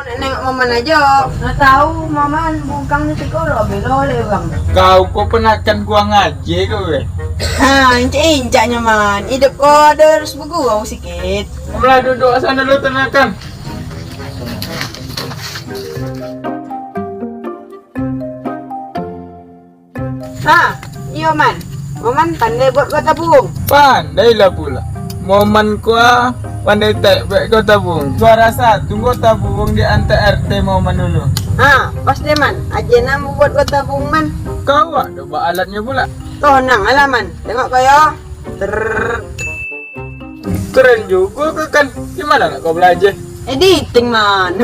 Nengok Maman aja. Nggak tahu Maman bukan di sekolah belole bang. Kau kok penakan gua ngaji kau be. Incaknya man. Hidup kau ada harus bergurau sikit. Mulai duduk sana dulu tenakan. Iya man. Maman pandai buat kau tabung. Pandailah pula. Momen gua pandai tak baik kau tabung. Suara satu gua tabung di antar RT momen dulu. Pas deh man. Aja nama buat kau tabung man. Kau ada bawa alatnya pula. Toh nang alaman. Tengok kau ya. Keren juga kau kan. Gimana nak kau belajar? Editing man.